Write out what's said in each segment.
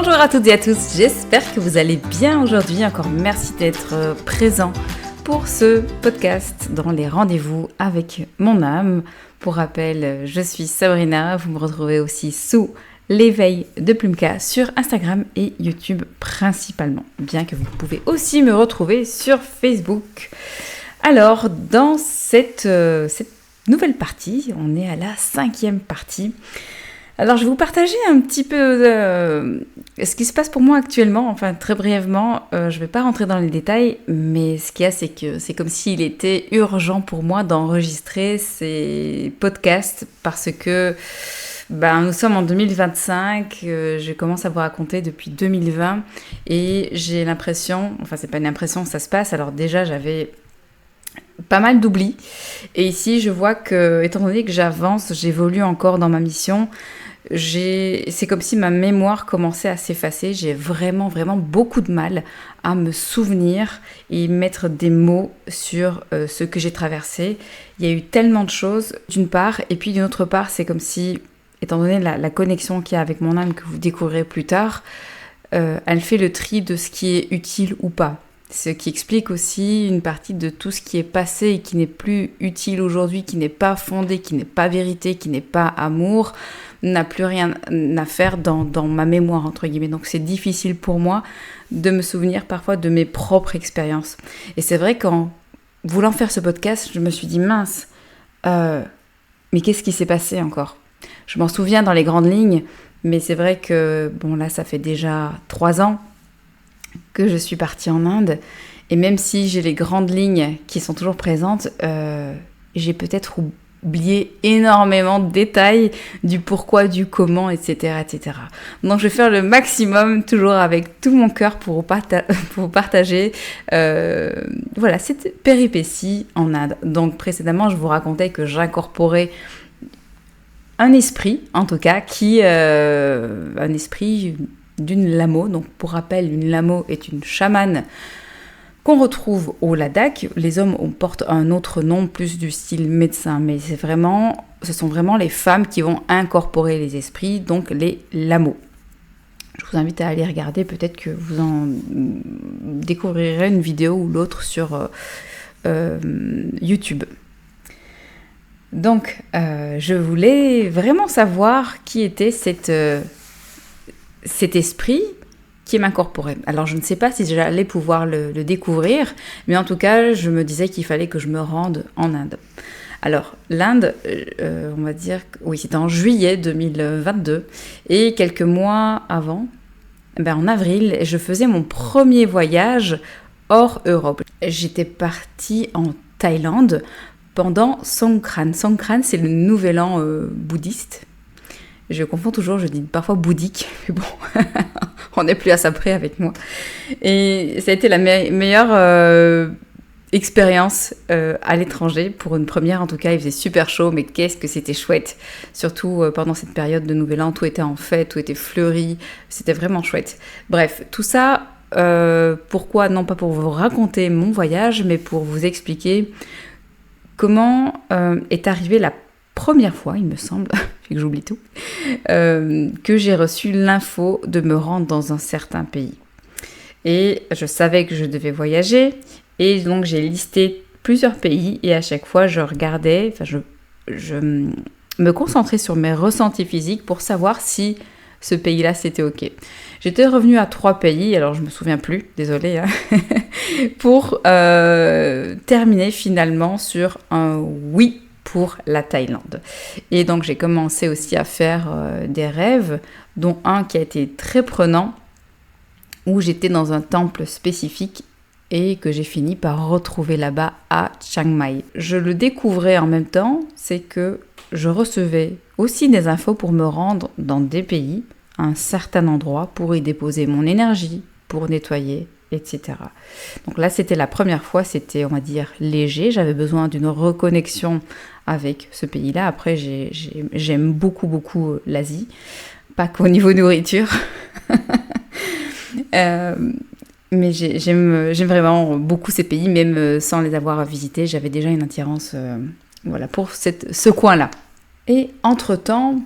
Bonjour à toutes et à tous, j'espère que vous allez bien aujourd'hui. Encore merci d'être présent pour ce podcast dans les rendez-vous avec mon âme. Pour rappel, je suis Sabrina, vous me retrouvez aussi sous l'éveil de Plumka sur Instagram et YouTube principalement, bien que vous pouvez aussi me retrouver sur Facebook. Alors, dans cette nouvelle partie, on est à la 5e partie. Alors, je vais vous partager un petit peu ce qui se passe pour moi actuellement, enfin très brièvement. Je ne vais pas rentrer dans les détails, mais ce qu'il y a, c'est que c'est comme s'il était urgent pour moi d'enregistrer ces podcasts parce que nous sommes en 2025, je commence à vous raconter depuis 2020 et j'ai l'impression, enfin c'est pas une impression, ça se passe. Alors déjà, j'avais pas mal d'oubli et ici, je vois que, étant donné que j'avance, j'évolue encore dans ma mission. C'est comme si ma mémoire commençait à s'effacer. J'ai vraiment beaucoup de mal à me souvenir et mettre des mots sur ce que j'ai traversé. Il y a eu tellement de choses d'une part, et puis d'une autre part, c'est comme si, étant donné la connexion qu'il y a avec mon âme que vous découvrirez plus tard, elle fait le tri de ce qui est utile ou pas. Ce qui explique aussi une partie de tout ce qui est passé et qui n'est plus utile aujourd'hui, qui n'est pas fondé, qui n'est pas vérité, qui n'est pas amour, n'a plus rien à faire dans ma mémoire, entre guillemets. Donc c'est difficile pour moi de me souvenir parfois de mes propres expériences. Et c'est vrai qu'en voulant faire ce podcast, je me suis dit mince, mais qu'est-ce qui s'est passé encore ? Je m'en souviens dans les grandes lignes, mais c'est vrai que, là ça fait déjà 3 ans que je suis partie en Inde, et même si j'ai les grandes lignes qui sont toujours présentes, j'ai peut-être oublié énormément de détails du pourquoi, du comment, etc. Donc je vais faire le maximum, toujours avec tout mon cœur, pour vous partager cette péripétie en Inde. Donc précédemment, je vous racontais que j'incorporais un esprit, en tout cas, un esprit d'une lamo. Donc pour rappel, une lamo est une chamane qu'on retrouve au Ladakh. Les hommes portent un autre nom, plus du style médecin, mais ce sont vraiment les femmes qui vont incorporer les esprits, donc les lamos. Je vous invite à aller regarder, peut-être que vous en découvrirez une vidéo ou l'autre sur YouTube. Donc je voulais vraiment savoir qui était cet esprit qui m'incorporait. Alors je ne sais pas si j'allais pouvoir le découvrir, mais en tout cas je me disais qu'il fallait que je me rende en Inde. Alors l'Inde, on va dire, oui, c'était en juillet 2022, et quelques mois avant, en avril, je faisais mon premier voyage hors Europe. J'étais partie en Thaïlande pendant Songkran. Songkran, c'est le nouvel an bouddhiste. Je confonds toujours, je dis parfois bouddhique, mais bon, on n'est plus à ça près avec moi. Et ça a été la meilleure expérience à l'étranger, pour une première en tout cas. Il faisait super chaud, mais qu'est-ce que c'était chouette. Surtout pendant cette période de Nouvel An, tout était en fête, tout était fleuri, c'était vraiment chouette. Bref, tout ça, pourquoi ? Non pas pour vous raconter mon voyage, mais pour vous expliquer comment est arrivée la première fois, il me semble, que j'oublie tout, que j'ai reçu l'info de me rendre dans un certain pays. Et je savais que je devais voyager, et donc j'ai listé plusieurs pays, et à chaque fois je regardais, je me concentrais sur mes ressentis physiques pour savoir si ce pays-là c'était ok. J'étais revenue à 3 pays, alors je me souviens plus, désolée, pour terminer finalement sur un oui pour la Thaïlande. Et donc j'ai commencé aussi à faire des rêves, dont un qui a été très prenant, où j'étais dans un temple spécifique et que j'ai fini par retrouver là-bas à Chiang Mai. Je le découvrais en même temps, c'est que je recevais aussi des infos pour me rendre dans des pays, à un certain endroit, pour y déposer mon énergie, pour nettoyer, etc. Donc là, c'était la première fois, c'était, on va dire, léger. J'avais besoin d'une reconnexion avec ce pays-là. Après, j'aime beaucoup l'Asie, pas qu'au niveau nourriture. Mais j'aime vraiment beaucoup ces pays, même sans les avoir visités. J'avais déjà une attirance pour ce coin-là. Et entre-temps,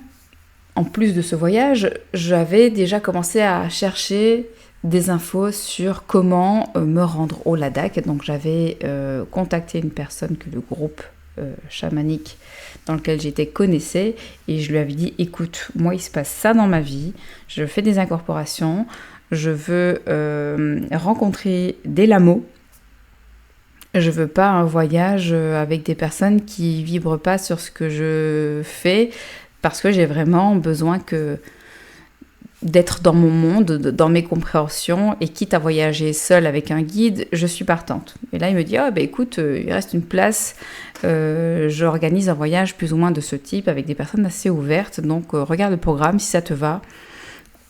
en plus de ce voyage, j'avais déjà commencé à chercher des infos sur comment me rendre au Ladakh. Donc j'avais contacté une personne que le groupe chamanique dans lequel j'étais connaissait et je lui avais dit écoute, moi il se passe ça dans ma vie, je fais des incorporations, je veux rencontrer des lameaux, je veux pas un voyage avec des personnes qui vibrent pas sur ce que je fais parce que j'ai vraiment besoin d'être dans mon monde, dans mes compréhensions, et quitte à voyager seule avec un guide, je suis partante. Et là, il me dit, écoute, il reste une place, j'organise un voyage plus ou moins de ce type, avec des personnes assez ouvertes, donc regarde le programme, si ça te va,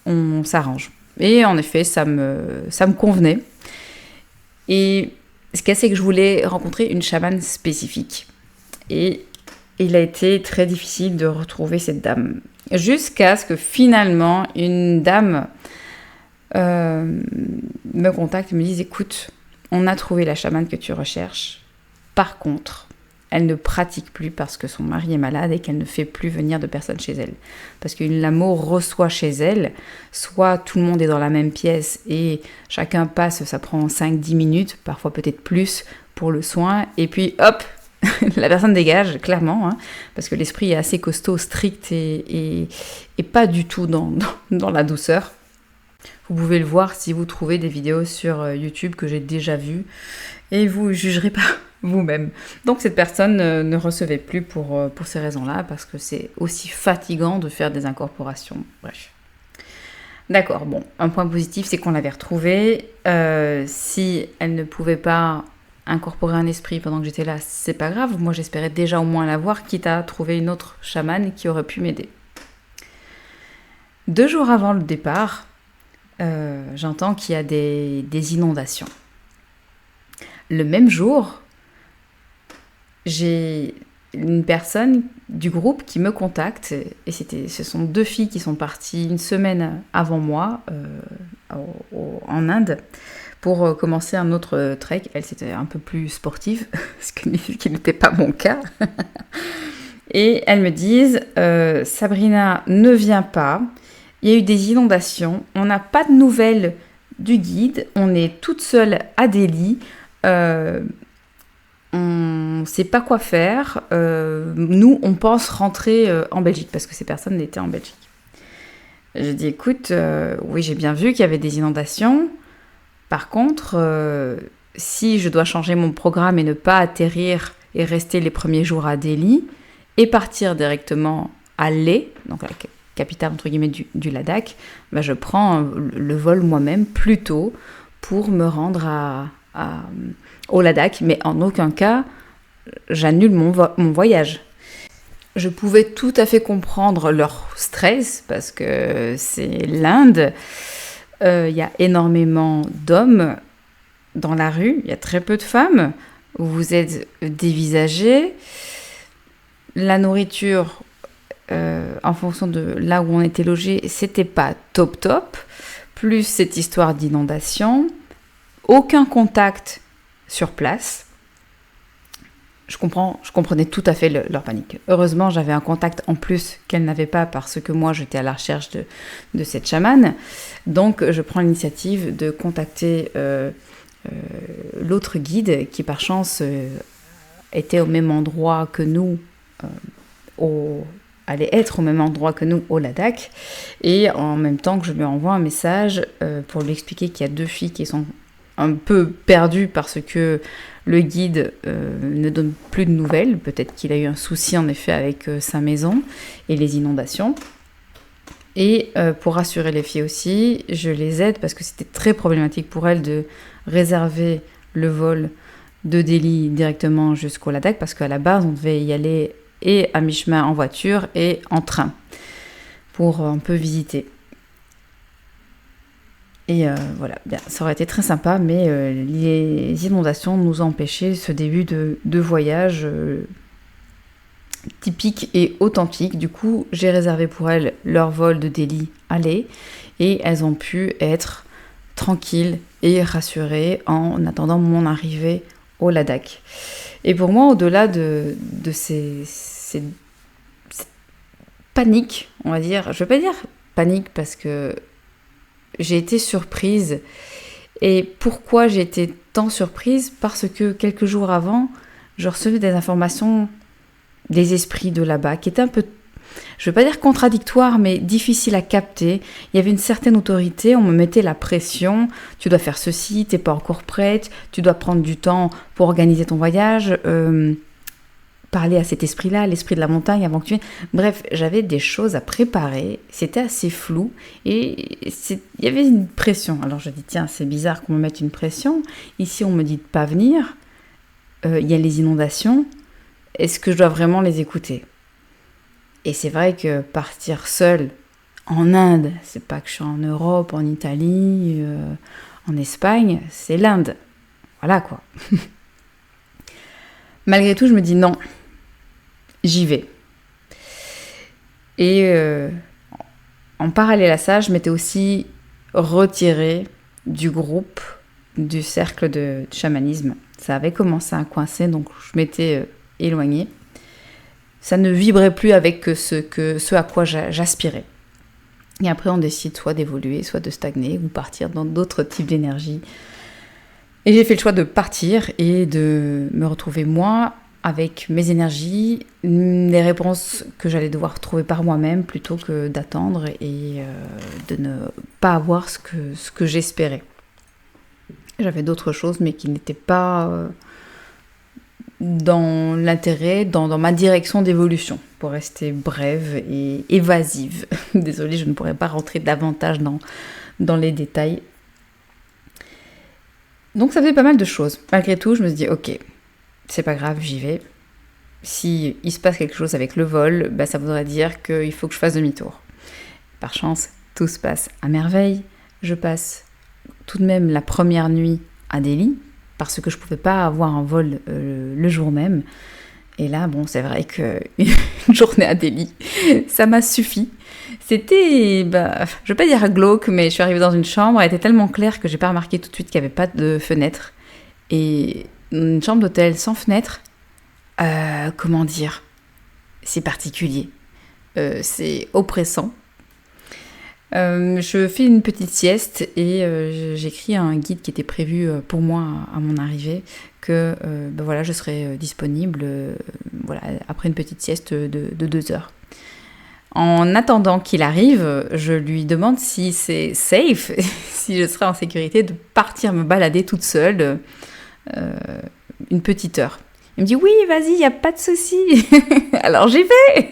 on s'arrange. Et en effet, ça me convenait. Et ce qu'il y a, c'est que je voulais rencontrer une chamane spécifique. Et il a été très difficile de retrouver cette dame. Jusqu'à ce que finalement, une dame me contacte et me dise « Écoute, on a trouvé la chamane que tu recherches. Par contre, elle ne pratique plus parce que son mari est malade et qu'elle ne fait plus venir de personnes chez elle. Parce qu'une lamo reçoit chez elle, soit tout le monde est dans la même pièce et chacun passe, ça prend 5-10 minutes, parfois peut-être plus, pour le soin. Et puis hop, la personne dégage, clairement, hein, parce que l'esprit est assez costaud, strict et pas du tout dans la douceur. Vous pouvez le voir si vous trouvez des vidéos sur YouTube que j'ai déjà vues et vous jugerez pas vous-même. Donc cette personne ne recevait plus pour ces raisons-là parce que c'est aussi fatigant de faire des incorporations. Bref. D'accord, bon, un point positif, c'est qu'on l'avait retrouvée. Si elle ne pouvait pas incorporer un esprit pendant que j'étais là, c'est pas grave. Moi, j'espérais déjà au moins la voir, quitte à trouver une autre chamane qui aurait pu m'aider. 2 jours avant le départ, j'entends qu'il y a des inondations. Le même jour, j'ai une personne du groupe qui me contacte, et ce sont 2 filles qui sont parties une semaine avant moi en Inde, pour commencer un autre trek. Elle, c'était un peu plus sportive, ce qui n'était pas mon cas. Et elles me disent Sabrina, ne viens pas, il y a eu des inondations, on n'a pas de nouvelles du guide, on est toute seule à Delhi, on ne sait pas quoi faire, nous, on pense rentrer en Belgique, parce que ces personnes étaient en Belgique. Je dis écoute, oui, j'ai bien vu qu'il y avait des inondations. Par contre, si je dois changer mon programme et ne pas atterrir et rester les premiers jours à Delhi et partir directement à Leh, donc la capitale entre guillemets du Ladakh, je prends le vol moi-même plus tôt pour me rendre au Ladakh, mais en aucun cas j'annule mon voyage. Je pouvais tout à fait comprendre leur stress parce que c'est l'Inde. Y a énormément d'hommes dans la rue, il y a très peu de femmes, vous êtes dévisagés, la nourriture, en fonction de là où on était logé, c'était pas top, plus cette histoire d'inondation, aucun contact sur place. Je comprenais tout à fait leur panique. Heureusement, j'avais un contact en plus qu'elle n'avait pas parce que moi, j'étais à la recherche de cette chamane. Donc, je prends l'initiative de contacter l'autre guide qui, par chance, était au même endroit que nous, allait être au même endroit que nous au Ladakh. Et en même temps que je lui envoie un message pour lui expliquer qu'il y a 2 filles qui sont un peu perdues parce que le guide ne donne plus de nouvelles. Peut-être qu'il a eu un souci en effet avec sa maison et les inondations. Et pour rassurer les filles aussi, je les aide parce que c'était très problématique pour elles de réserver le vol de Delhi directement jusqu'au Ladakh parce qu'à la base, on devait y aller et à mi-chemin en voiture et en train pour un peu visiter. Et voilà, bien, ça aurait été très sympa, mais les inondations nous ont empêché ce début de voyage typique et authentique. Du coup, j'ai réservé pour elles leur vol de Delhi à Leh et elles ont pu être tranquilles et rassurées en attendant mon arrivée au Ladakh. Et pour moi, au-delà de panique, on va dire. Je ne vais pas dire panique parce que j'ai été surprise. Et pourquoi j'ai été tant surprise ? Parce que quelques jours avant, je recevais des informations des esprits de là-bas qui étaient un peu, je ne vais pas dire contradictoires, mais difficiles à capter. Il y avait une certaine autorité, on me mettait la pression. Tu dois faire ceci, tu n'es pas encore prête, tu dois prendre du temps pour organiser ton voyage. Parler à cet esprit-là, l'esprit de la montagne avant que tu viennes. Bref, j'avais des choses à préparer, c'était assez flou et il y avait une pression. Alors je dis tiens, c'est bizarre qu'on me mette une pression. Ici on me dit de pas venir, il y a les inondations, est-ce que je dois vraiment les écouter ? Et c'est vrai que partir seule en Inde, c'est pas que je suis en Europe, en Italie, en Espagne, c'est l'Inde. Voilà quoi. Malgré tout, je me dis non. J'y vais. Et en parallèle à ça, je m'étais aussi retirée du groupe, du cercle de chamanisme. Ça avait commencé à coincer, donc je m'étais éloignée. Ça ne vibrait plus avec ce à quoi j'aspirais. Et après, on décide soit d'évoluer, soit de stagner, ou partir dans d'autres types d'énergie. Et j'ai fait le choix de partir et de me retrouver moi, avec mes énergies, les réponses que j'allais devoir trouver par moi-même plutôt que d'attendre et de ne pas avoir ce que j'espérais. J'avais d'autres choses mais qui n'étaient pas dans l'intérêt, dans ma direction d'évolution, pour rester brève et évasive. Désolée, je ne pourrais pas rentrer davantage dans les détails. Donc ça fait pas mal de choses. Malgré tout, je me suis dit ok, c'est pas grave, j'y vais. Si il se passe quelque chose avec le vol, ça voudrait dire qu'il faut que je fasse demi-tour. Par chance, tout se passe à merveille. Je passe tout de même la première nuit à Delhi, parce que je pouvais pas avoir un vol le jour même. Et là, bon, c'est vrai qu'une journée à Delhi, ça m'a suffi. C'était, je vais pas dire glauque, mais je suis arrivée dans une chambre, elle était tellement claire que j'ai pas remarqué tout de suite qu'il n'y avait pas de fenêtre. Et une chambre d'hôtel sans fenêtre, comment dire, c'est particulier, c'est oppressant. Je fais une petite sieste et j'écris un guide qui était prévu pour moi à mon arrivée que voilà, je serai disponible voilà, après une petite sieste de 2 heures. En attendant qu'il arrive, je lui demande si c'est safe, si je serai en sécurité de partir me balader toute seule une petite heure. Il me dit oui, vas-y, il n'y a pas de souci. Alors j'y vais.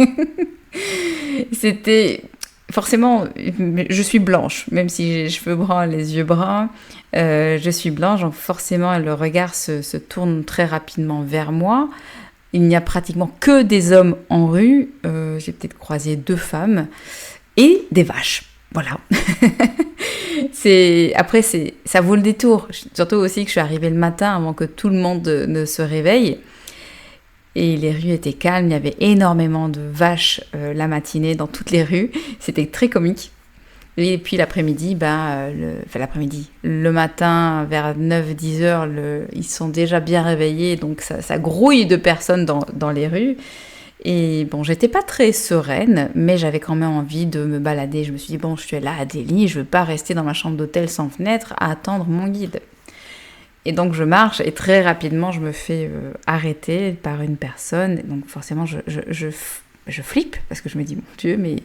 C'était forcément, je suis blanche, même si j'ai les cheveux bruns, les yeux bruns, je suis blanche, donc forcément le regard se tourne très rapidement vers moi. Il n'y a pratiquement que des hommes en rue, j'ai peut-être croisé 2 femmes et des vaches. Voilà. Après, ça vaut le détour. Surtout aussi que je suis arrivée le matin avant que tout le monde ne se réveille. Et les rues étaient calmes, il y avait énormément de vaches la matinée dans toutes les rues. C'était très comique. Et puis l'après-midi, le matin vers 9-10 heures, ils sont déjà bien réveillés, donc ça grouille de personnes dans les rues. Et bon, j'étais pas très sereine, mais j'avais quand même envie de me balader. Je me suis dit, bon, je suis là à Delhi, je veux pas rester dans ma chambre d'hôtel sans fenêtre à attendre mon guide. Et donc je marche et très rapidement je me fais arrêter par une personne. Et donc forcément je flippe parce que je me dis, mon Dieu, mais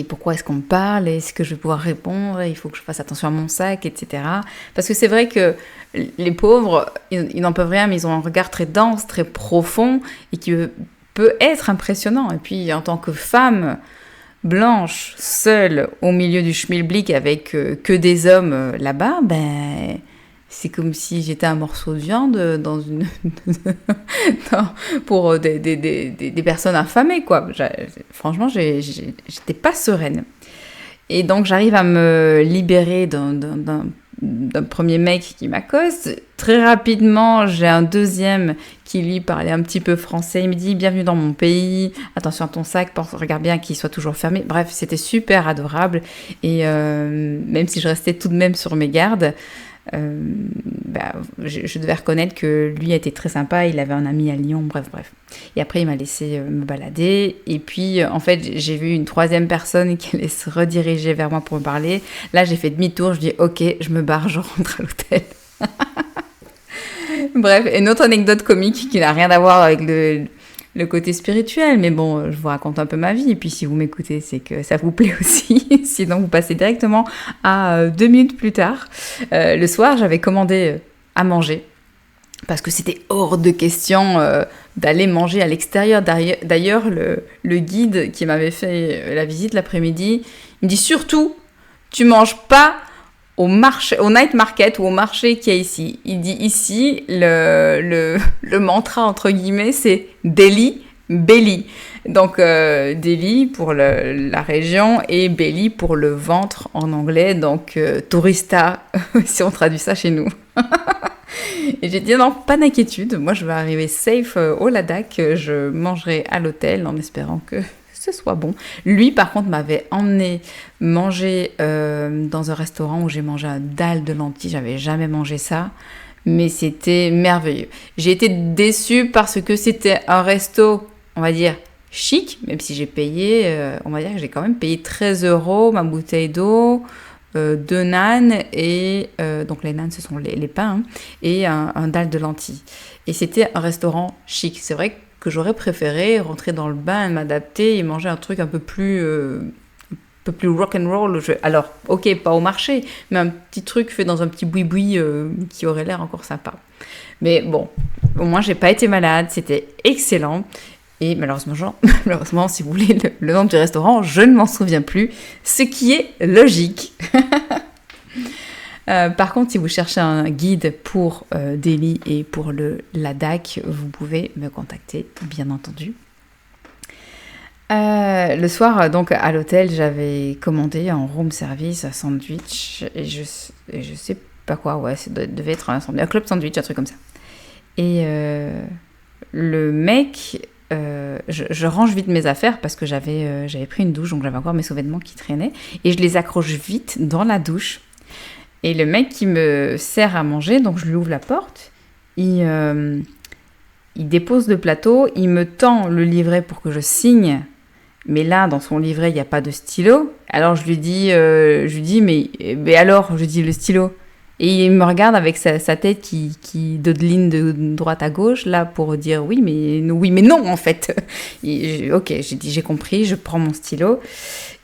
pourquoi est-ce qu'on me parle? Est-ce que je vais pouvoir répondre? Il faut que je fasse attention à mon sac, etc. Parce que c'est vrai que les pauvres, ils n'en peuvent rien, mais ils ont un regard très dense, très profond, et qui peut être impressionnant. Et puis, en tant que femme blanche, seule, au milieu du schmilblick, avec que des hommes là-bas, c'est comme si j'étais un morceau de viande pour des personnes affamées, quoi. Franchement, j'étais pas sereine. Et donc, j'arrive à me libérer d'un premier mec qui m'accoste. Très rapidement, j'ai un deuxième qui, lui, parlait un petit peu français. Il me dit « Bienvenue dans mon pays, attention à ton sac, regarde bien qu'il soit toujours fermé. » Bref, c'était super adorable. Et même si je restais tout de même sur mes gardes, je devais reconnaître que lui était très sympa, il avait un ami à Lyon, bref. Et après, il m'a laissé me balader. Et puis, en fait, j'ai vu une troisième personne qui allait se rediriger vers moi pour me parler. Là, j'ai fait demi-tour, je dis ok, je me barre, je rentre à l'hôtel. Bref, une autre anecdote comique qui n'a rien à voir avec le côté spirituel, mais bon, je vous raconte un peu ma vie, et puis si vous m'écoutez, c'est que ça vous plaît aussi, sinon vous passez directement à 2 minutes plus tard. Le soir, j'avais commandé à manger, parce que c'était hors de question d'aller manger à l'extérieur. D'ailleurs, le guide qui m'avait fait la visite l'après-midi, il me dit surtout, tu manges pas au marché, au night market ou au marché qu'il y a ici. Il dit ici, le mantra entre guillemets, c'est Delhi, belly. Donc Delhi pour la région et belly pour le ventre en anglais. Donc tourista, si on traduit ça chez nous. Et j'ai dit non, pas d'inquiétude. Moi, je vais arriver safe au Ladakh. Je mangerai à l'hôtel en espérant que ce soit bon. Lui, par contre, m'avait emmené manger dans un restaurant où j'ai mangé un dalle de lentilles. J'avais jamais mangé ça, mais c'était merveilleux. J'ai été déçue parce que c'était un resto, on va dire, chic, même si j'ai payé, on va dire que j'ai quand même payé 13 € ma bouteille d'eau, 2 nanes, et donc les nanes, ce sont les pains, hein, et un dalle de lentilles. Et c'était un restaurant chic. C'est vrai que j'aurais préféré rentrer dans le bain, m'adapter et manger un truc un peu plus rock'n'roll. Alors, ok, pas au marché, mais un petit truc fait dans un petit boui-boui qui aurait l'air encore sympa. Mais bon, au moins, j'ai pas été malade, c'était excellent. Et malheureusement, si vous voulez le nom du restaurant, je ne m'en souviens plus, ce qui est logique. Par contre, si vous cherchez un guide pour Delhi et pour le Ladakh, vous pouvez me contacter, bien entendu. Le soir, donc à l'hôtel, j'avais commandé en room service un sandwich et je sais pas quoi, ouais, ça devait être un club sandwich, un truc comme ça. Et le mec, je range vite mes affaires parce que j'avais pris une douche, donc j'avais encore mes sous-vêtements qui traînaient et je les accroche vite dans la douche. Et le mec qui me sert à manger, donc je lui ouvre la porte, il dépose le plateau, il me tend le livret pour que je signe, mais là, dans son livret, il n'y a pas de stylo. Alors je lui dis, mais alors, je dis le stylo. Et il me regarde avec sa tête qui dodeline de droite à gauche, là, pour dire oui, mais non, en fait. Ok, j'ai dit, j'ai compris, je prends mon stylo.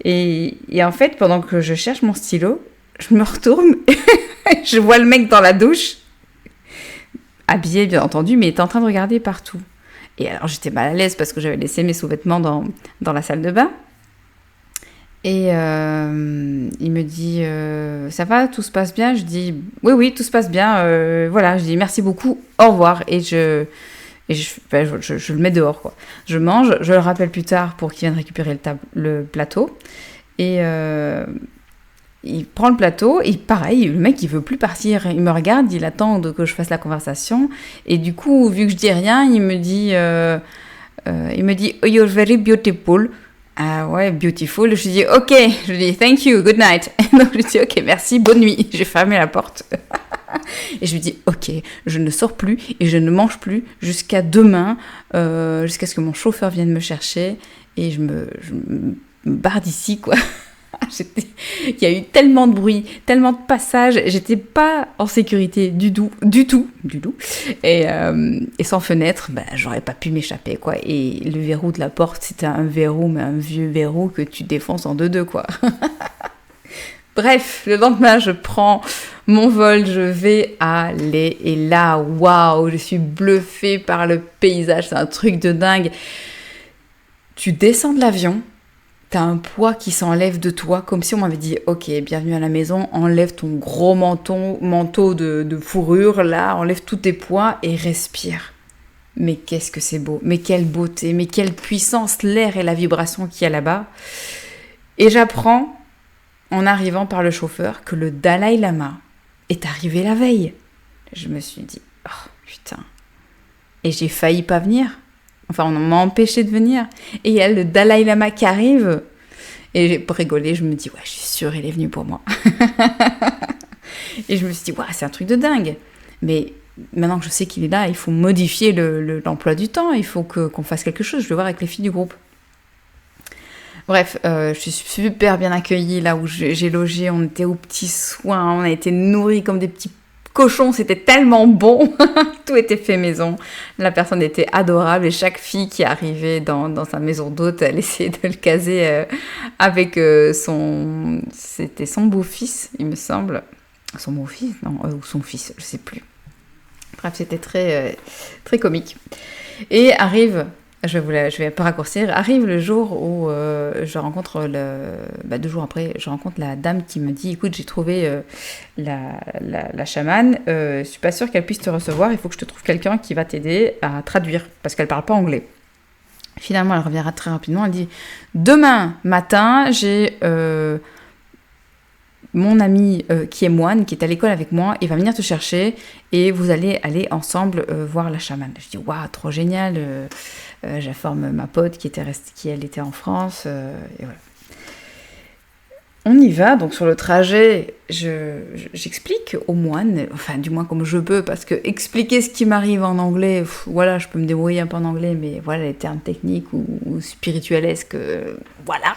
Et en fait, pendant que je cherche mon stylo, je me retourne, je vois le mec dans la douche, habillé bien entendu, mais il était en train de regarder partout. Et alors j'étais mal à l'aise parce que j'avais laissé mes sous-vêtements dans la salle de bain. Et il me dit ça va, tout se passe bien? Je dis oui, tout se passe bien. Voilà, je dis merci beaucoup, au revoir. Et je le mets dehors, quoi. Je mange, je le rappelle plus tard pour qu'il vienne récupérer le plateau. Et il prend le plateau et pareil, le mec il veut plus partir, il me regarde, il attend que je fasse la conversation et du coup vu que je dis rien, il me dit oh, you're very beautiful. Ah ouais, beautiful. Je lui dis ok, je lui dis thank you, good night. Et donc je lui dis ok, merci, bonne nuit. J'ai fermé la porte. Et je lui dis ok, je ne sors plus et je ne mange plus jusqu'à demain, jusqu'à ce que mon chauffeur vienne me chercher et je me barre d'ici, quoi. Il y a eu tellement de bruit, tellement de passages, j'étais pas en sécurité du tout. Et sans fenêtre, j'aurais pas pu m'échapper, quoi. Et le verrou de la porte, c'était un verrou, mais un vieux verrou que tu défonces en deux, quoi. Bref, le lendemain, je prends mon vol, je vais aller, et là, waouh, je suis bluffée par le paysage, c'est un truc de dingue. Tu descends de l'avion, t'as un poids qui s'enlève de toi, comme si on m'avait dit « Ok, bienvenue à la maison, enlève ton gros manteau de fourrure, là, enlève tous tes poids et respire. » Mais qu'est-ce que c'est beau, mais quelle beauté, mais quelle puissance, l'air et la vibration qu'il y a là-bas. Et j'apprends, en arrivant par le chauffeur, que le Dalai Lama est arrivé la veille. Je me suis dit « Oh, putain !» Et j'ai failli pas venir. Enfin, on m'a empêché de venir. Et il y a le Dalai Lama qui arrive. Et pour rigoler, je me dis, ouais, je suis sûre, il est venu pour moi. Et je me suis dit, waouh, c'est un truc de dingue. Mais maintenant que je sais qu'il est là, il faut modifier l'emploi du temps, il faut qu'on fasse quelque chose. Je vais voir avec les filles du groupe. Bref, je suis super bien accueillie là où j'ai logé. On était aux petits soins, on a été nourris comme des petits cochons. C'était tellement bon. Tout était fait maison. La personne était adorable et chaque fille qui arrivait dans sa maison d'hôte, elle essayait de le caser avec c'était son beau-fils, il me semble. Son beau-fils, non, ou son fils, je sais plus. Bref, c'était très, très comique. Et arrive, je vais pas raccourcir, arrive le jour où je rencontre 2 jours après, je rencontre la dame qui me dit, écoute, j'ai trouvé la chamane, je suis pas sûre qu'elle puisse te recevoir, il faut que je te trouve quelqu'un qui va t'aider à traduire, parce qu'elle parle pas anglais. Finalement, elle reviendra très rapidement, elle dit, demain matin, j'ai mon ami qui est moine, qui est à l'école avec moi, il va venir te chercher et vous allez aller ensemble voir la chamane. Je dis, waouh, trop génial. J'informe ma pote qui elle était en France. Et voilà. On y va, donc sur le trajet, j'explique au moine, enfin du moins comme je peux, parce que expliquer ce qui m'arrive en anglais, voilà, je peux me débrouiller un peu en anglais, mais voilà, les termes techniques ou spirituelesques, voilà.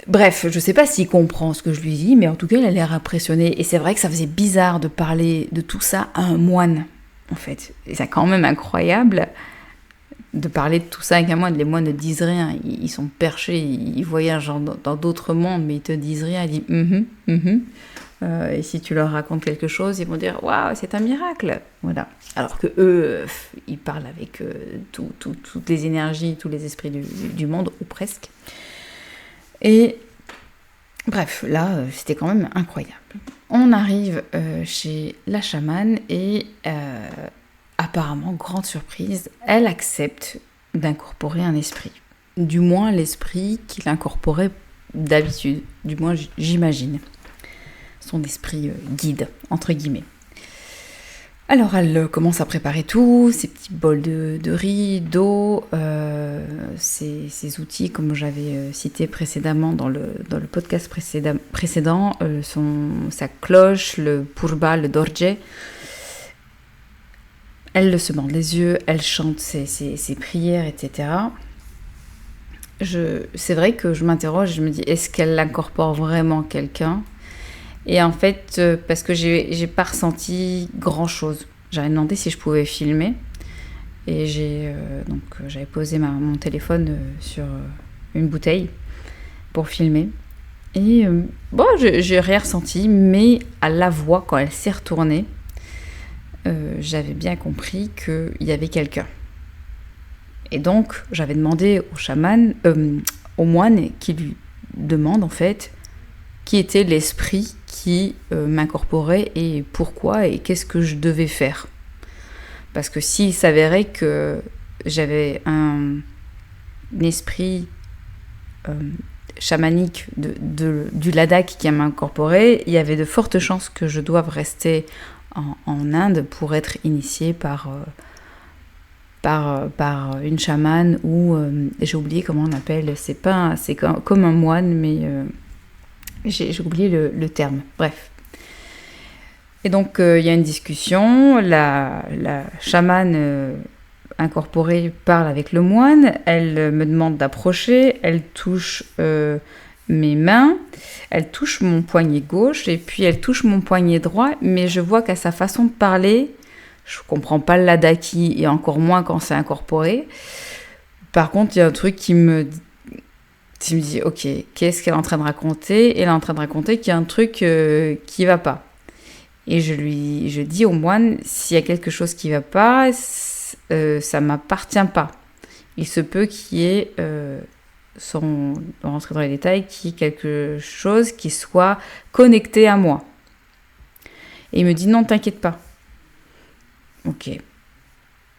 Bref, je sais pas s'il comprend ce que je lui dis, mais en tout cas, il a l'air impressionné. Et c'est vrai que ça faisait bizarre de parler de tout ça à un moine, en fait. Et c'est quand même incroyable de parler de tout ça avec un moine. Les moines ne disent rien, ils sont perchés, ils voyagent dans d'autres mondes, mais ils te disent rien. Ils disent et si tu leur racontes quelque chose, ils vont dire waouh, c'est un miracle. Voilà. Alors que eux, ils parlent avec toutes les énergies, tous les esprits du monde, ou presque. Et bref, là, c'était quand même incroyable. On arrive chez la chamane et apparemment, grande surprise, elle accepte d'incorporer un esprit. Du moins l'esprit qu'il incorporait d'habitude. Du moins, j'imagine. Son esprit guide, entre guillemets. Alors elle commence à préparer tout, ses petits bols de riz, d'eau, ses outils comme j'avais cité précédemment dans le podcast précédent, sa cloche, le purba, le dorje. Elle se bande les yeux, elle chante ses prières, etc. C'est vrai que je m'interroge, je me dis, est-ce qu'elle incorpore vraiment quelqu'un ? Et en fait, parce que j'ai pas ressenti grand-chose. J'avais demandé si je pouvais filmer. Et j'avais posé mon téléphone sur une bouteille pour filmer. Et j'ai rien ressenti, mais à la voix, quand elle s'est retournée, j'avais bien compris qu'il y avait quelqu'un. Et donc, j'avais demandé au moine qui lui demande en fait qui était l'esprit qui m'incorporait et pourquoi et qu'est-ce que je devais faire. Parce que s'il s'avérait que j'avais un esprit chamanique du Ladakh qui m'incorporait, il y avait de fortes chances que je doive rester en Inde pour être initiée par une chamane ou j'ai oublié comment on appelle, c'est comme un moine mais j'ai oublié le terme, bref. Et donc il y a une discussion, la chamane incorporée parle avec le moine, elle me demande d'approcher, elle touche mes mains, elle touche mon poignet gauche et puis elle touche mon poignet droit, mais je vois qu'à sa façon de parler, je comprends pas le ladaki et encore moins quand c'est incorporé. Par contre, il y a un truc qui me dit, ok, qu'est-ce qu'elle est en train de raconter ? Elle est en train de raconter qu'il y a un truc qui va pas. Et je dis au moine, s'il y a quelque chose qui va pas, ça m'appartient pas. Il se peut qu'il y ait, sans rentrer dans les détails, qu'il y ait quelque chose qui soit connecté à moi. Et il me dit, non, t'inquiète pas. Ok.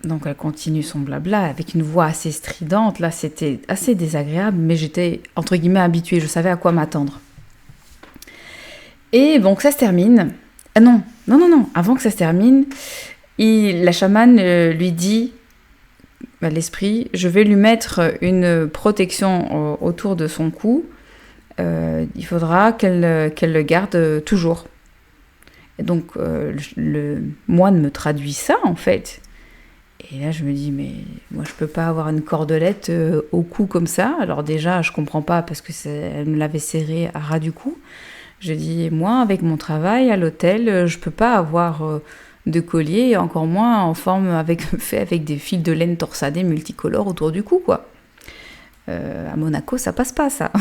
Donc elle continue son blabla avec une voix assez stridente. Là, c'était assez désagréable, mais j'étais, entre guillemets, habituée. Je savais à quoi m'attendre. Et donc ça se termine. Non. Avant que ça se termine, la chamane lui dit, l'esprit, je vais lui mettre une protection autour de son cou. il faudra qu'elle le garde toujours. Et donc, le moine me traduit ça, en fait. Et là, je me dis, mais moi, je peux pas avoir une cordelette au cou comme ça. Alors déjà, je comprends pas parce que elle me l'avait serré à ras du cou. Je dis, moi, avec mon travail à l'hôtel, je peux pas avoir de collier, et encore moins en forme fait avec des fils de laine torsadés multicolores autour du cou, quoi. À Monaco, ça passe pas, ça.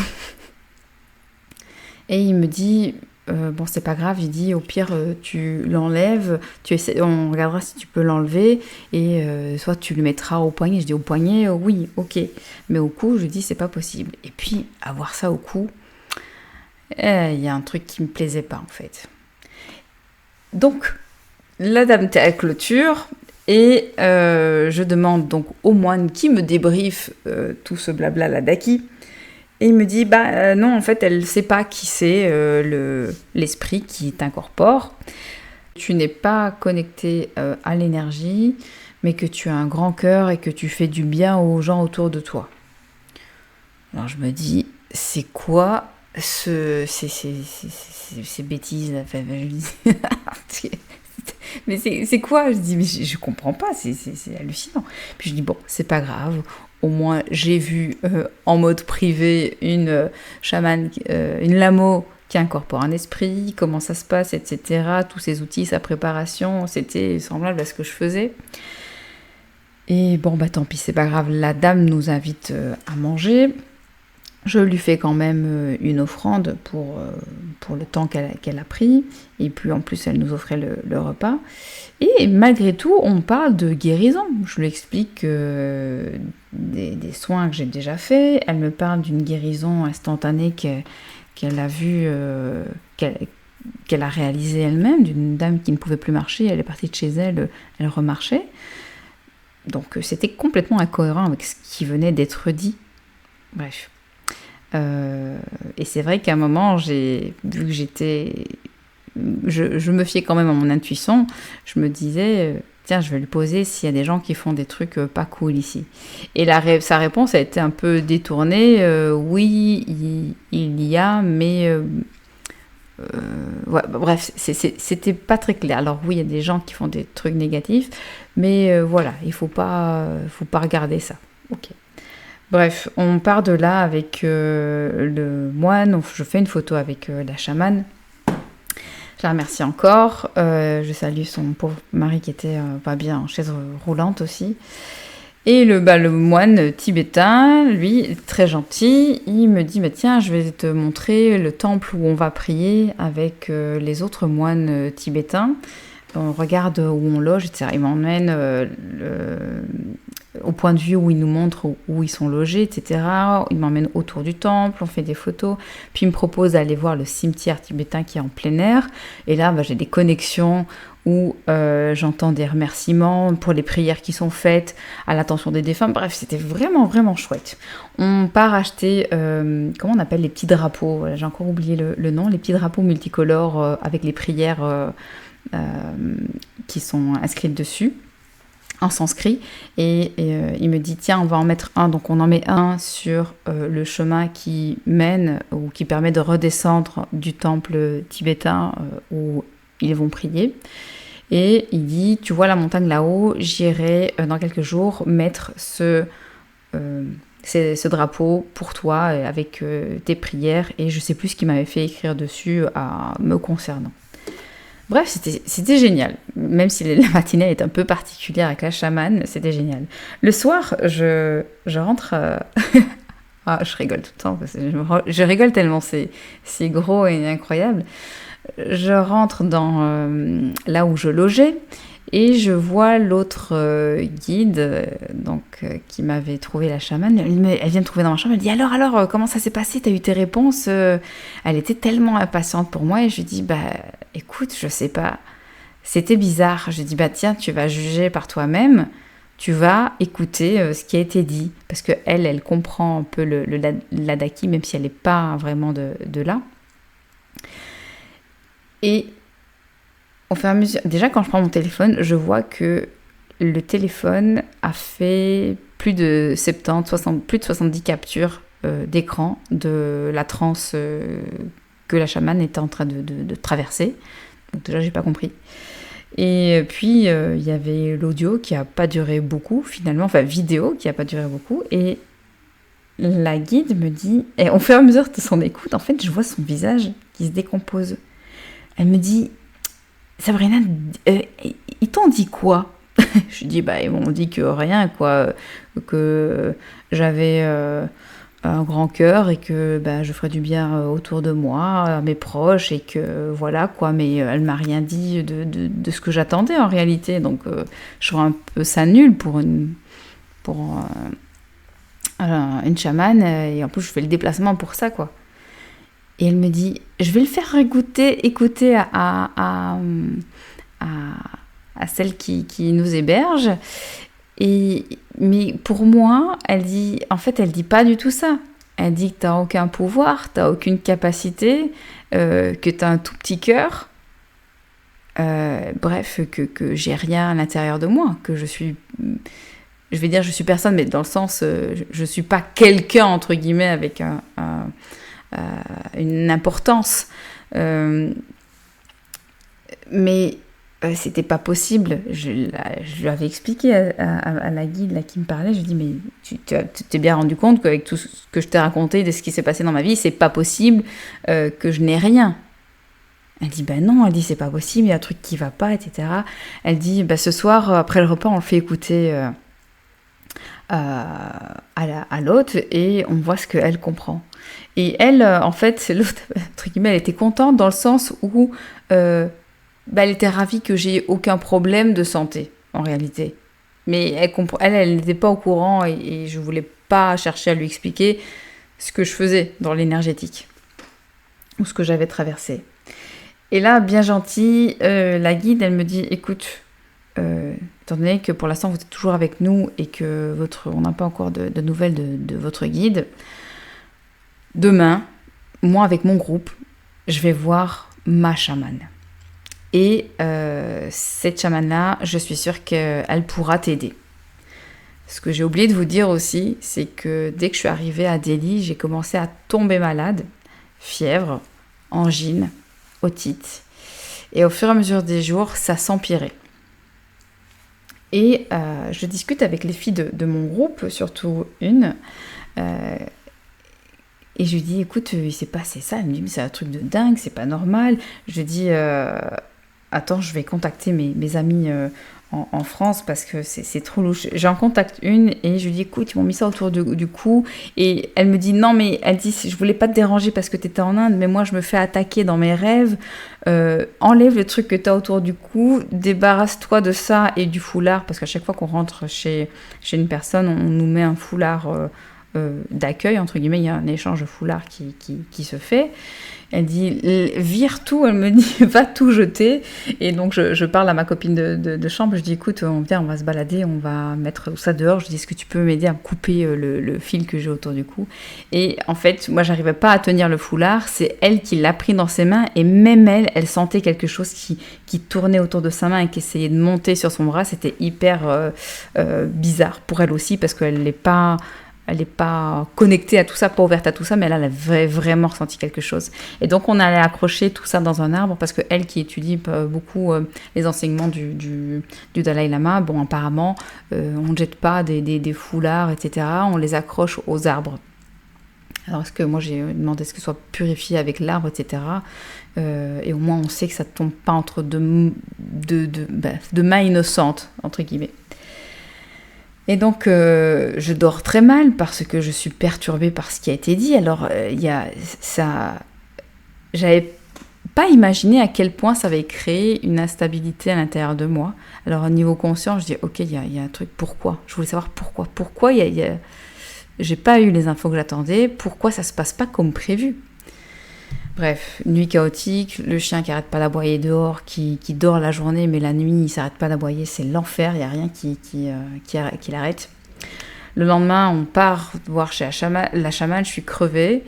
Et il me dit, bon, c'est pas grave, il dit, au pire, tu l'enlèves, on regardera si tu peux l'enlever, et soit tu le mettras au poignet. Je dis, au poignet, oui, ok. Mais au cou, je dis, c'est pas possible. Et puis, avoir ça au cou, il y a un truc qui me plaisait pas, en fait. Donc, la dame était à la clôture, et je demande donc au moine qui me débriefe tout ce blabla là d'Aki. Et il me dit, non, en fait, elle ne sait pas qui c'est l'esprit qui t'incorpore. Tu n'es pas connecté à l'énergie, mais que tu as un grand cœur et que tu fais du bien aux gens autour de toi. Alors je me dis, c'est quoi ces bêtises là? Enfin, mais c'est quoi? Je dis, mais je comprends pas, c'est hallucinant. Puis je dis, bon, c'est pas grave. Au moins, j'ai vu en mode privé une chamane, une lamo qui incorpore un esprit, comment ça se passe, etc. Tous ces outils, sa préparation, c'était semblable à ce que je faisais. Et bon, tant pis, c'est pas grave. La dame nous invite à manger. Je lui fais quand même une offrande pour le temps qu'elle a pris. Et puis en plus, elle nous offrait le repas. Et malgré tout, on parle de guérison. Je lui explique des soins que j'ai déjà faits. Elle me parle d'une guérison instantanée qu'elle a vue, qu'elle a réalisée elle-même, d'une dame qui ne pouvait plus marcher. Elle est partie de chez elle, elle remarchait. Donc c'était complètement incohérent avec ce qui venait d'être dit. Bref. Et c'est vrai qu'à un moment, vu que je me fiais quand même à mon intuition, je me disais, tiens, je vais lui poser s'il y a des gens qui font des trucs pas cool ici. Et sa réponse a été un peu détournée, oui, il y a, mais... ouais, bref, c'était pas très clair. Alors oui, il y a des gens qui font des trucs négatifs, mais voilà, il faut pas regarder ça. Ok. Bref, on part de là avec le moine. Je fais une photo avec la chamane. Je la remercie encore. Je salue son pauvre mari qui était pas bien en chaise roulante aussi. Et le moine tibétain, lui, très gentil, il me dit, tiens, je vais te montrer le temple où on va prier avec les autres moines tibétains. On regarde où on loge, etc. Il m'emmène au point de vue où il nous montre où ils sont logés, etc. Il m'emmène autour du temple, on fait des photos. Puis il me propose d'aller voir le cimetière tibétain qui est en plein air. Et là, j'ai des connexions où j'entends des remerciements pour les prières qui sont faites à l'attention des défunts. Bref, c'était vraiment, vraiment chouette. On part acheter, comment on appelle les petits drapeaux? Voilà, j'ai encore oublié le nom. Les petits drapeaux multicolores avec les prières qui sont inscrites dessus en sanskrit, et il me dit, tiens, on va en mettre un. Donc on en met un sur le chemin qui mène ou qui permet de redescendre du temple tibétain où ils vont prier. Et il dit, tu vois la montagne là-haut, j'irai dans quelques jours mettre ce drapeau pour toi avec tes prières, et je sais plus ce qu'il m'avait fait écrire dessus me concernant. Bref, c'était génial. Même si la matinée est un peu particulière avec la chamane, c'était génial. Le soir, je rentre... je rigole tout le temps, parce que je rigole tellement, c'est gros et incroyable. Je rentre dans là où je logeais, et je vois l'autre guide qui m'avait trouvé la chamane. Elle vient de trouver dans ma chambre. Elle dit, alors, comment ça s'est passé? T'as eu tes réponses? Elle était tellement impatiente pour moi, et je lui dis, écoute, je sais pas, c'était bizarre. Je lui dis, tiens, tu vas juger par toi-même, tu vas écouter ce qui a été dit, parce que elle comprend un peu le ladaki, même si elle n'est pas vraiment de là. Et au fur et à mesure, déjà quand je prends mon téléphone, je vois que le téléphone a fait plus de 70, plus de 70 captures d'écran de la transe que la chamane était en train de traverser. Donc déjà, j'ai pas compris. Et puis, il y avait l'audio qui a pas duré beaucoup, finalement, enfin, vidéo qui a pas duré beaucoup. Et la guide me dit, et au fur et à mesure de son écoute, en fait, je vois son visage qui se décompose. Elle me dit, Sabrina, ils t'ont dit quoi? Je lui dis, ils m'ont dit que rien, quoi, que j'avais un grand cœur et que je ferais du bien autour de moi, à mes proches, et que voilà, quoi, mais elle m'a rien dit de ce que j'attendais en réalité, donc je trouve un peu ça nul pour une chamane, et en plus je fais le déplacement pour ça, quoi. Et elle me dit, je vais le faire écouter à celle qui nous héberge. Mais pour moi, elle dit pas du tout ça. Elle dit que t'as aucun pouvoir, t'as aucune capacité, que t'as un tout petit cœur. Bref, que j'ai rien à l'intérieur de moi, que je suis personne, mais dans le sens, je suis pas quelqu'un, entre guillemets, avec une importance. Mais c'était pas possible. Je lui avais expliqué à la guide là, qui me parlait, je lui ai dit, mais tu t'es bien rendu compte qu'avec tout ce que je t'ai raconté de ce qui s'est passé dans ma vie, c'est pas possible que je n'ai rien. Elle dit, non, elle dit, c'est pas possible, il y a un truc qui va pas, etc. Elle dit, ce soir, après le repas, on le fait écouter à l'autre et on voit ce qu'elle comprend. Et elle, en fait, l'autre, entre guillemets, elle était contente dans le sens où elle était ravie que j'ai aucun problème de santé, en réalité. Mais elle n'était pas au courant et je voulais pas chercher à lui expliquer ce que je faisais dans l'énergétique ou ce que j'avais traversé. Et là, bien gentille, la guide, elle me dit, écoute, étant donné que pour l'instant vous êtes toujours avec nous et que on n'a pas encore de nouvelles de votre guide, demain, moi avec mon groupe, je vais voir ma chamane. Et cette chamane-là, je suis sûre qu'elle pourra t'aider. Ce que j'ai oublié de vous dire aussi, c'est que dès que je suis arrivée à Delhi, j'ai commencé à tomber malade, fièvre, angine, otite. Et au fur et à mesure des jours, ça s'empirait. Et je discute avec les filles de mon groupe, surtout une, et je lui dis, écoute, il s'est passé ça. Elle me dit, mais c'est un truc de dingue, c'est pas normal. Je lui dis, attends, je vais contacter mes amis en France parce que c'est trop louche. J'en contacte une et je lui dis, écoute, ils m'ont mis ça autour du cou. Et elle me dit, non, mais elle dit, je voulais pas te déranger parce que t'étais en Inde, mais moi je me fais attaquer dans mes rêves. Enlève le truc que t'as autour du cou, débarrasse-toi de ça et du foulard, parce qu'à chaque fois qu'on rentre chez une personne, on nous met un foulard d'accueil, entre guillemets, il y a un échange de foulard qui se fait. Elle dit, vire tout, elle me dit, va tout jeter. Et donc, je parle à ma copine de chambre, je dis, écoute, on va se balader, on va mettre tout ça dehors. Je dis, est-ce que tu peux m'aider à couper le fil que j'ai autour du cou? Et en fait, moi, j'arrivais pas à tenir le foulard, c'est elle qui l'a pris dans ses mains, et même elle sentait quelque chose qui tournait autour de sa main et qui essayait de monter sur son bras. C'était hyper bizarre pour elle aussi, parce qu'elle n'est pas connectée à tout ça, pas ouverte à tout ça, mais elle avait vraiment ressenti quelque chose. Et donc, on allait accrocher tout ça dans un arbre, parce qu'elle qui étudie beaucoup les enseignements du Dalai Lama, bon, apparemment, on ne jette pas des foulards, etc. On les accroche aux arbres. Alors, moi, j'ai demandé ce que ce soit purifié avec l'arbre, etc. Et au moins, on sait que ça ne tombe pas entre deux mains innocentes, entre guillemets. Et donc, je dors très mal parce que je suis perturbée par ce qui a été dit. Alors, j'avais pas imaginé à quel point ça avait créé une instabilité à l'intérieur de moi. Alors, au niveau conscient, je dis, ok, il y a un truc, pourquoi? Je voulais savoir pourquoi. Pourquoi j'ai pas eu les infos que j'attendais? Pourquoi ça se passe pas comme prévu? Bref, nuit chaotique, le chien qui arrête pas d'aboyer dehors, qui dort la journée, mais la nuit, il s'arrête pas d'aboyer, c'est l'enfer, il n'y a rien qui l'arrête. Le lendemain, on part voir chez la chamane, je suis crevée,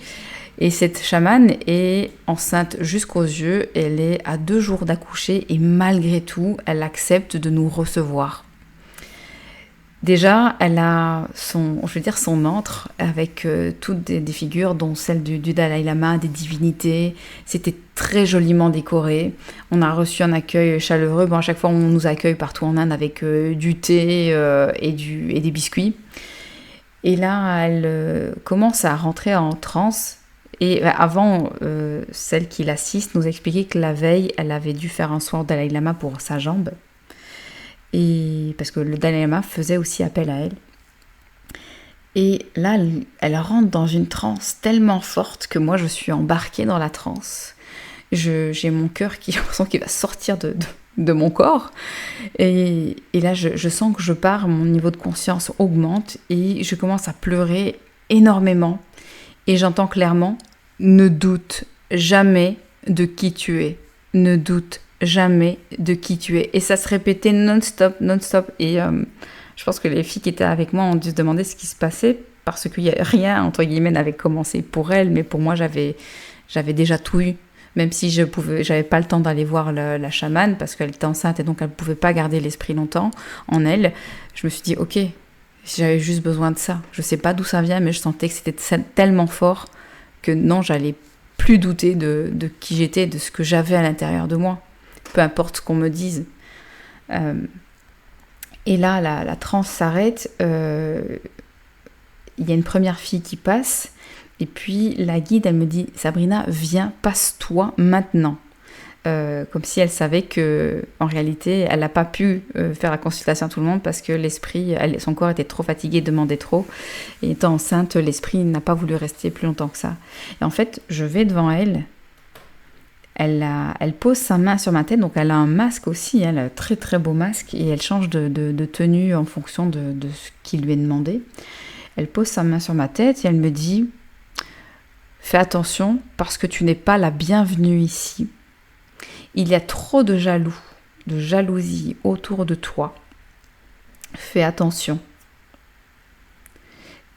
et cette chamane est enceinte jusqu'aux yeux, elle est à 2 jours d'accoucher, et malgré tout, elle accepte de nous recevoir. Déjà, elle a son antre avec toutes des figures, dont celle du Dalai Lama, des divinités. C'était très joliment décoré. On a reçu un accueil chaleureux. Bon, à chaque fois, on nous accueille partout en Inde avec du thé et des biscuits. Et là, elle commence à rentrer en transe. Et avant, celle qui l'assiste nous expliquait que la veille, elle avait dû faire un soin au Dalai Lama pour sa jambe. Et parce que le Dalai Lama faisait aussi appel à elle. Et là, elle rentre dans une transe tellement forte que moi, je suis embarquée dans la transe. J'ai mon cœur qui, j'ai l'impression qu'il va sortir de mon corps. Et là, je sens que je pars, mon niveau de conscience augmente et je commence à pleurer énormément. Et j'entends clairement, ne doute jamais de qui tu es. Ne doute jamais de qui tu es. Et ça se répétait non-stop. Et je pense que les filles qui étaient avec moi ont dû se demander ce qui se passait parce qu'il n'y a rien, entre guillemets, n'avait commencé pour elle. Mais pour moi, j'avais déjà tout eu. Même si j'avais pas le temps d'aller voir la chamane parce qu'elle était enceinte et donc elle ne pouvait pas garder l'esprit longtemps en elle. Je me suis dit, ok, j'avais juste besoin de ça. Je sais pas d'où ça vient, mais je sentais que c'était tellement fort que non, j'allais plus douter de qui j'étais, de ce que j'avais à l'intérieur de moi. Peu importe ce qu'on me dise. Et là, la transe s'arrête. Il y a une première fille qui passe. Et puis la guide, elle me dit, Sabrina, viens, passe-toi maintenant. Comme si elle savait que, en réalité, elle n'a pas pu faire la consultation à tout le monde parce que l'esprit, son corps était trop fatigué, demandait trop. Et étant enceinte, l'esprit n'a pas voulu rester plus longtemps que ça. Et en fait, je vais devant elle. Elle pose sa main sur ma tête, donc elle a un masque aussi, elle a un très très beau masque, et elle change de tenue en fonction de ce qui lui est demandé. Elle pose sa main sur ma tête et elle me dit, fais attention parce que tu n'es pas la bienvenue ici. Il y a trop de jalousie autour de toi. Fais attention.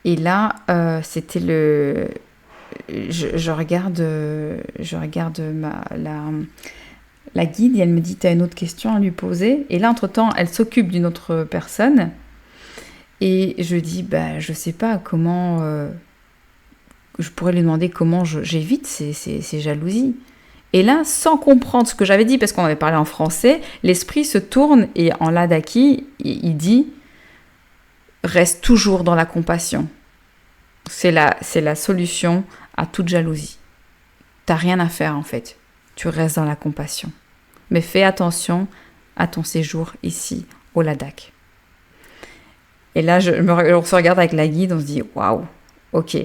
Et là, c'était le... Je regarde la guide et elle me dit, tu as une autre question à lui poser. Et là, entre-temps, elle s'occupe d'une autre personne. Et je dis, je sais pas comment... je pourrais lui demander comment j'évite ces jalousies. Et là, sans comprendre ce que j'avais dit, parce qu'on avait parlé en français, l'esprit se tourne et en ladaki, il dit « Reste toujours dans la compassion. C'est la solution à toute jalousie. T'as rien à faire en fait. Tu restes dans la compassion. Mais fais attention à ton séjour ici, au Ladakh. » Et là, on se regarde avec la guide, on se dit « Waouh, ok. »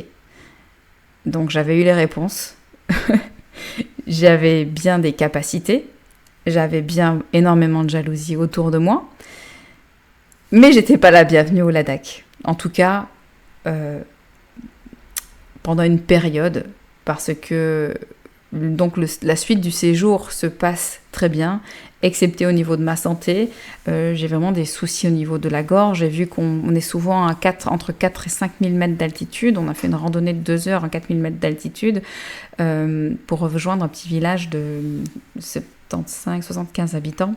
Donc j'avais eu les réponses. J'avais bien des capacités, j'avais bien énormément de jalousie autour de moi, mais j'étais pas la bienvenue au Ladakh. En tout cas, pendant une période, parce que donc la suite du séjour se passe très bien, excepté au niveau de ma santé. J'ai vraiment des soucis au niveau de la gorge. J'ai vu qu'on est souvent entre 4 et 5 000 mètres d'altitude. On a fait une randonnée de 2 heures à 4 000 mètres d'altitude pour rejoindre un petit village de 75 habitants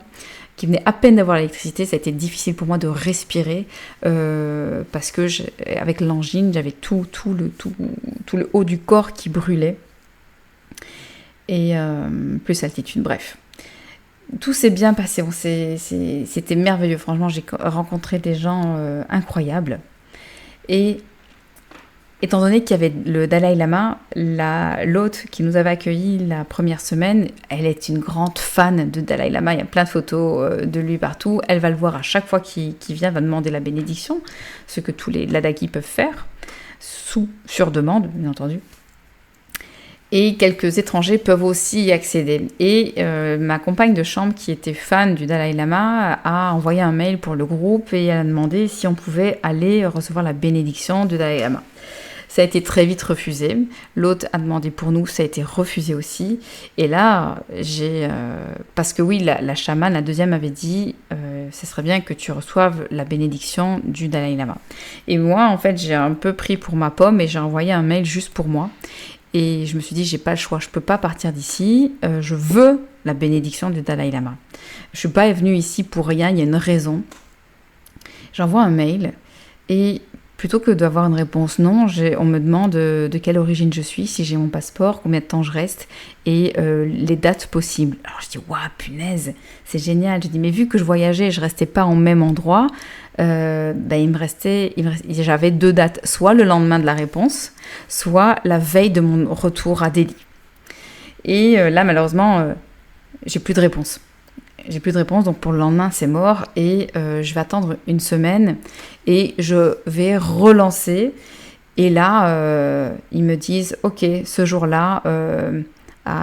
qui venait à peine d'avoir l'électricité. Ça a été difficile pour moi de respirer parce que avec l'angine, j'avais tout le haut du corps qui brûlait. Et plus altitude, bref. Tout s'est bien passé, c'était merveilleux, franchement, j'ai rencontré des gens incroyables. Et étant donné qu'il y avait le Dalai Lama, l'hôte qui nous avait accueillis la première semaine, elle est une grande fan de Dalai Lama, il y a plein de photos de lui partout, elle va le voir à chaque fois qu'il vient, va demander la bénédiction, ce que tous les ladakis peuvent faire, sur demande, bien entendu. Et quelques étrangers peuvent aussi y accéder. Et ma compagne de chambre, qui était fan du Dalai Lama, a envoyé un mail pour le groupe et elle a demandé si on pouvait aller recevoir la bénédiction du Dalai Lama. Ça a été très vite refusé. L'hôte a demandé pour nous, ça a été refusé aussi. Et là, parce que oui, la chamane, la deuxième, avait dit ce serait bien que tu reçoives la bénédiction du Dalai Lama. Et moi, en fait, j'ai un peu pris pour ma pomme et j'ai envoyé un mail juste pour moi. Et je me suis dit, j'ai pas le choix, je peux pas partir d'ici, je veux la bénédiction du Dalai Lama. Je suis pas venue ici pour rien, il y a une raison. J'envoie un mail et plutôt que d'avoir une réponse non, on me demande de quelle origine je suis, si j'ai mon passeport, combien de temps je reste et les dates possibles. Alors je dis, waouh, punaise, c'est génial. Je dis, mais vu que je voyageais et je restais pas au même endroit, j'avais 2 dates, soit le lendemain de la réponse, soit la veille de mon retour à Delhi. Et là, malheureusement, j'ai plus de réponse. Donc pour le lendemain, c'est mort et je vais attendre une semaine et je vais relancer. Et là, ils me disent, ok, ce jour-là,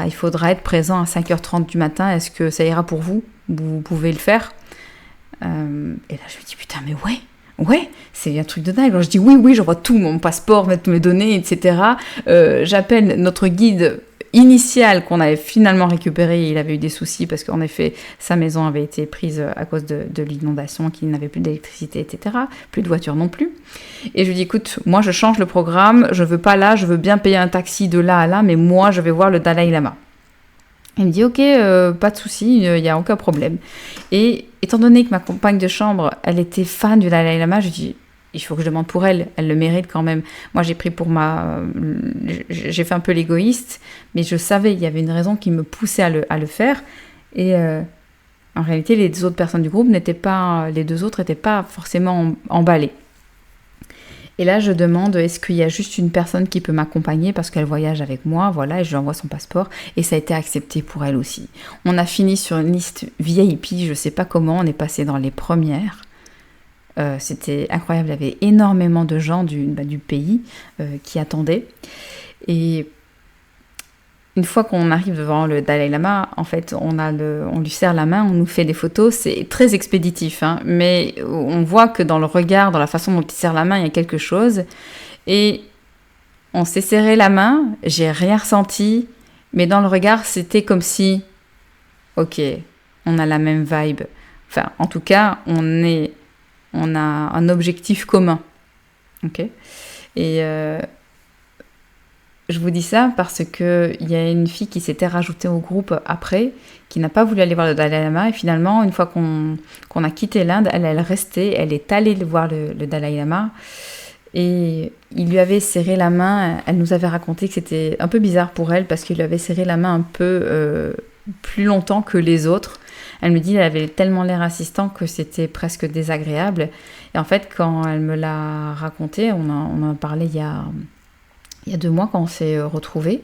il faudra être présent à 5h30 du matin. Est-ce que ça ira pour vous ? Vous pouvez le faire ? Et là, je me dis, putain, mais ouais, c'est un truc de dingue. Alors je dis, oui, j'envoie tout, mon passeport, mettre mes données, etc. J'appelle notre guide initial qu'on avait finalement récupéré. Il avait eu des soucis parce qu'en effet, sa maison avait été prise à cause de l'inondation, qu'il n'avait plus d'électricité, etc. Plus de voiture non plus. Et je lui dis, écoute, moi je change le programme, je veux pas là, je veux bien payer un taxi de là à là, mais moi je vais voir le Dalai Lama. Il me dit, ok, pas de souci, il n'y a aucun problème. Et étant donné que ma compagne de chambre, elle était fan du Dalai Lama, je dis, il faut que je demande pour elle le mérite quand même. Moi, j'ai pris j'ai fait un peu l'égoïste, mais je savais, il y avait une raison qui me poussait à le faire. Et en réalité, les autres personnes du groupe les 2 autres n'étaient pas forcément emballées. Et là, je demande, est-ce qu'il y a juste une personne qui peut m'accompagner parce qu'elle voyage avec moi, voilà, et je lui envoie son passeport. Et ça a été accepté pour elle aussi. On a fini sur une liste VIP, je ne sais pas comment, on est passé dans les premières. C'était incroyable, il y avait énormément de gens du pays qui attendaient. Et une fois qu'on arrive devant le Dalai Lama, en fait, on lui serre la main, on nous fait des photos, c'est très expéditif, hein, mais on voit que dans le regard, dans la façon dont il serre la main, il y a quelque chose. Et on s'est serré la main, j'ai rien ressenti, mais dans le regard, c'était comme si, ok, on a la même vibe. Enfin, en tout cas, on a un objectif commun. Ok ? Et je vous dis ça parce qu'il y a une fille qui s'était rajoutée au groupe après, qui n'a pas voulu aller voir le Dalai Lama. Et finalement, une fois qu'on a quitté l'Inde, elle restait, elle est allée voir le Dalai Lama. Et il lui avait serré la main. Elle nous avait raconté que c'était un peu bizarre pour elle parce qu'il lui avait serré la main un peu plus longtemps que les autres. Elle me dit qu'elle avait tellement l'air insistant que c'était presque désagréable. Et en fait, quand elle me l'a raconté, on en a parlé il y a 2 mois quand on s'est retrouvés.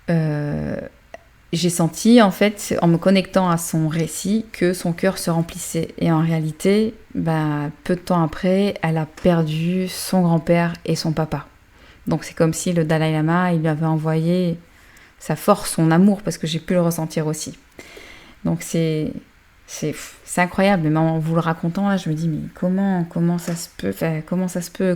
J'ai senti, en fait, en me connectant à son récit, que son cœur se remplissait. Et en réalité, peu de temps après, elle a perdu son grand-père et son papa. Donc c'est comme si le Dalai Lama, il lui avait envoyé sa force, son amour, parce que j'ai pu le ressentir aussi. Donc c'est incroyable, mais en vous le racontant là, je me dis mais comment ça se peut,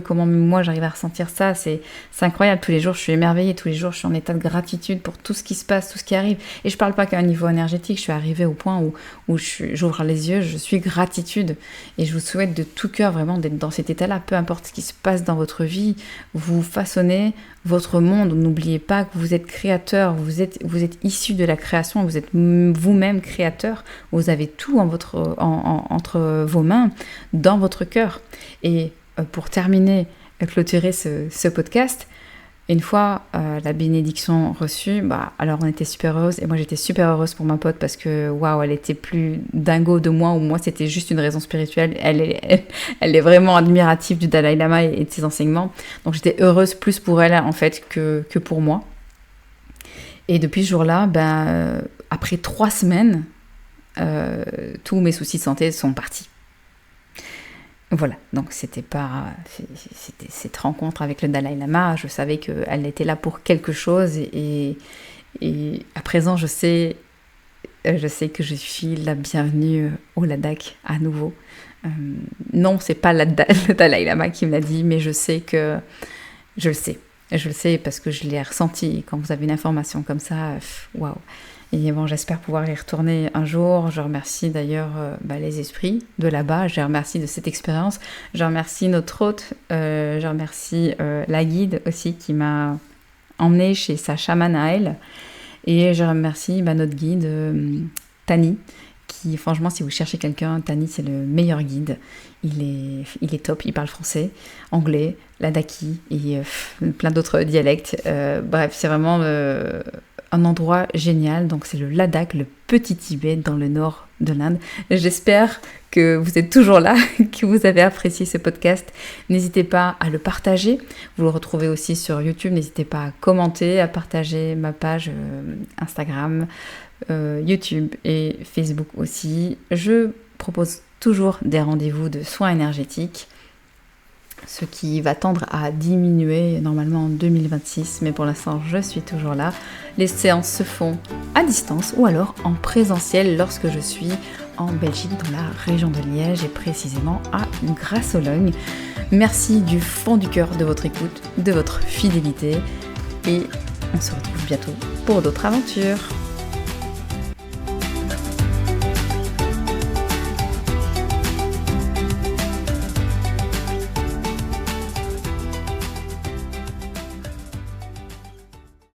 comment même moi j'arrive à ressentir ça, c'est incroyable. Tous les jours je suis émerveillée, tous les jours je suis en état de gratitude pour tout ce qui se passe, tout ce qui arrive. Et je parle pas qu'à un niveau énergétique, je suis arrivée au point où j'ouvre les yeux, je suis gratitude. Et je vous souhaite de tout cœur vraiment d'être dans cet état-là, peu importe ce qui se passe dans votre vie, vous façonnez votre monde. N'oubliez pas que vous êtes créateur, vous êtes issu de la création, vous êtes vous-même créateur, vous avez tout entre vos mains, dans votre cœur. Et pour terminer, clôturer ce podcast, une fois la bénédiction reçue, alors on était super heureuse, et moi j'étais super heureuse pour ma pote parce que waouh, elle était plus dingo de moi, ou moi c'était juste une raison spirituelle. Elle est vraiment admirative du Dalai Lama et de ses enseignements, donc j'étais heureuse plus pour elle en fait que pour moi. Et depuis ce jour-là, après 3 semaines, tous mes soucis de santé sont partis. Voilà, donc c'était cette rencontre avec le Dalai Lama, je savais qu'elle était là pour quelque chose et à présent je sais que je suis la bienvenue au Ladakh à nouveau. Non, c'est pas le Dalai Lama qui me l'a dit, mais je sais je le sais parce que je l'ai ressenti. Quand vous avez une information comme ça, waouh. Et bon, j'espère pouvoir y retourner un jour. Je remercie d'ailleurs les esprits de là-bas. Je remercie de cette expérience. Je remercie notre hôte. Je remercie la guide aussi qui m'a emmenée chez sa chamane à elle. Et je remercie notre guide Tani franchement, si vous cherchez quelqu'un, Tanis c'est le meilleur guide. Il est top, il parle français, anglais, ladakhi et plein d'autres dialectes. Bref, c'est vraiment un endroit génial. Donc c'est le Ladakh, le petit Tibet dans le nord de l'Inde. J'espère que vous êtes toujours là, que vous avez apprécié ce podcast. N'hésitez pas à le partager. Vous le retrouvez aussi sur YouTube. N'hésitez pas à commenter, à partager ma page Instagram, YouTube et Facebook aussi. Je propose toujours des rendez-vous de soins énergétiques, ce qui va tendre à diminuer normalement en 2026, mais pour l'instant je suis toujours là. Les séances se font à distance ou alors en présentiel lorsque je suis en Belgique, dans la région de Liège et précisément à Grasse-Sologne. Merci du fond du cœur de votre écoute, de votre fidélité et on se retrouve bientôt pour d'autres aventures.